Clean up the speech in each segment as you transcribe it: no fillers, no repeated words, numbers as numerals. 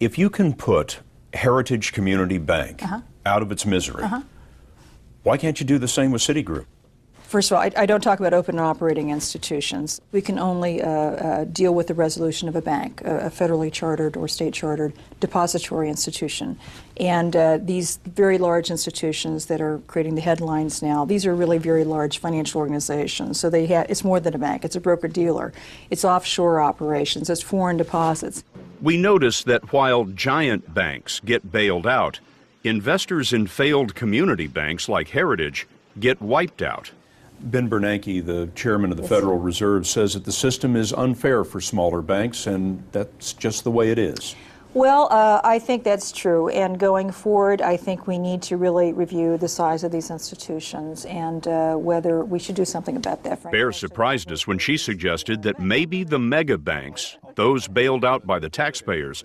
If you can put Heritage Community Bank out of its misery, why can't you do the same with Citigroup? First of all, I don't talk about open and operating institutions. We can only deal with the resolution of a bank, a federally chartered or state chartered depository institution. And these very large institutions that are creating the headlines now, these are really very large financial organizations. So it's more than a bank. It's a broker-dealer. It's offshore operations. It's foreign deposits. We notice that while giant banks get bailed out, investors in failed community banks like Heritage get wiped out. Ben Bernanke, the chairman of the Federal Reserve, says that the system is unfair for smaller banks, and that's just the way it is. Well, I think that's true. And going forward, I think we need to really review the size of these institutions and whether we should do something about that. Baer surprised us when she suggested that maybe the mega banks, those bailed out by the taxpayers,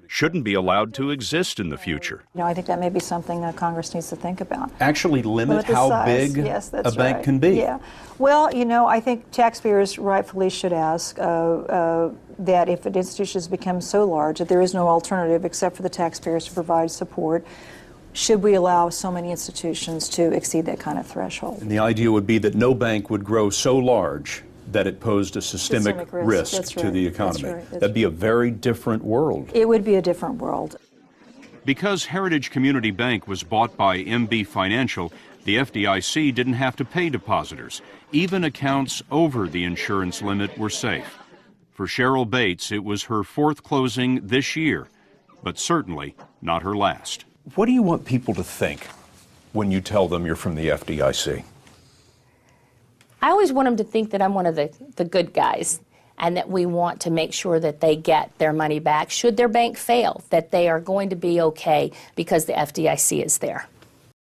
shouldn't be allowed to exist in the future. I think that may be something Congress needs to think about. Actually limit how big a bank can be. Yeah. Well, I think taxpayers rightfully should ask that if an institution has become so large that there is no alternative except for the taxpayers to provide support, should we allow so many institutions to exceed that kind of threshold? And the idea would be that no bank would grow so large that it posed a systemic risk to the economy. That'd be a very different world. It would be a different world. Because Heritage Community Bank was bought by MB Financial, the FDIC didn't have to pay depositors. Even accounts over the insurance limit were safe. For Cheryl Bates, it was her fourth closing this year, but certainly not her last. What do you want people to think when you tell them you're from the FDIC? I always want them to think that I'm one of the good guys and that we want to make sure that they get their money back should their bank fail, that they are going to be okay because the FDIC is there.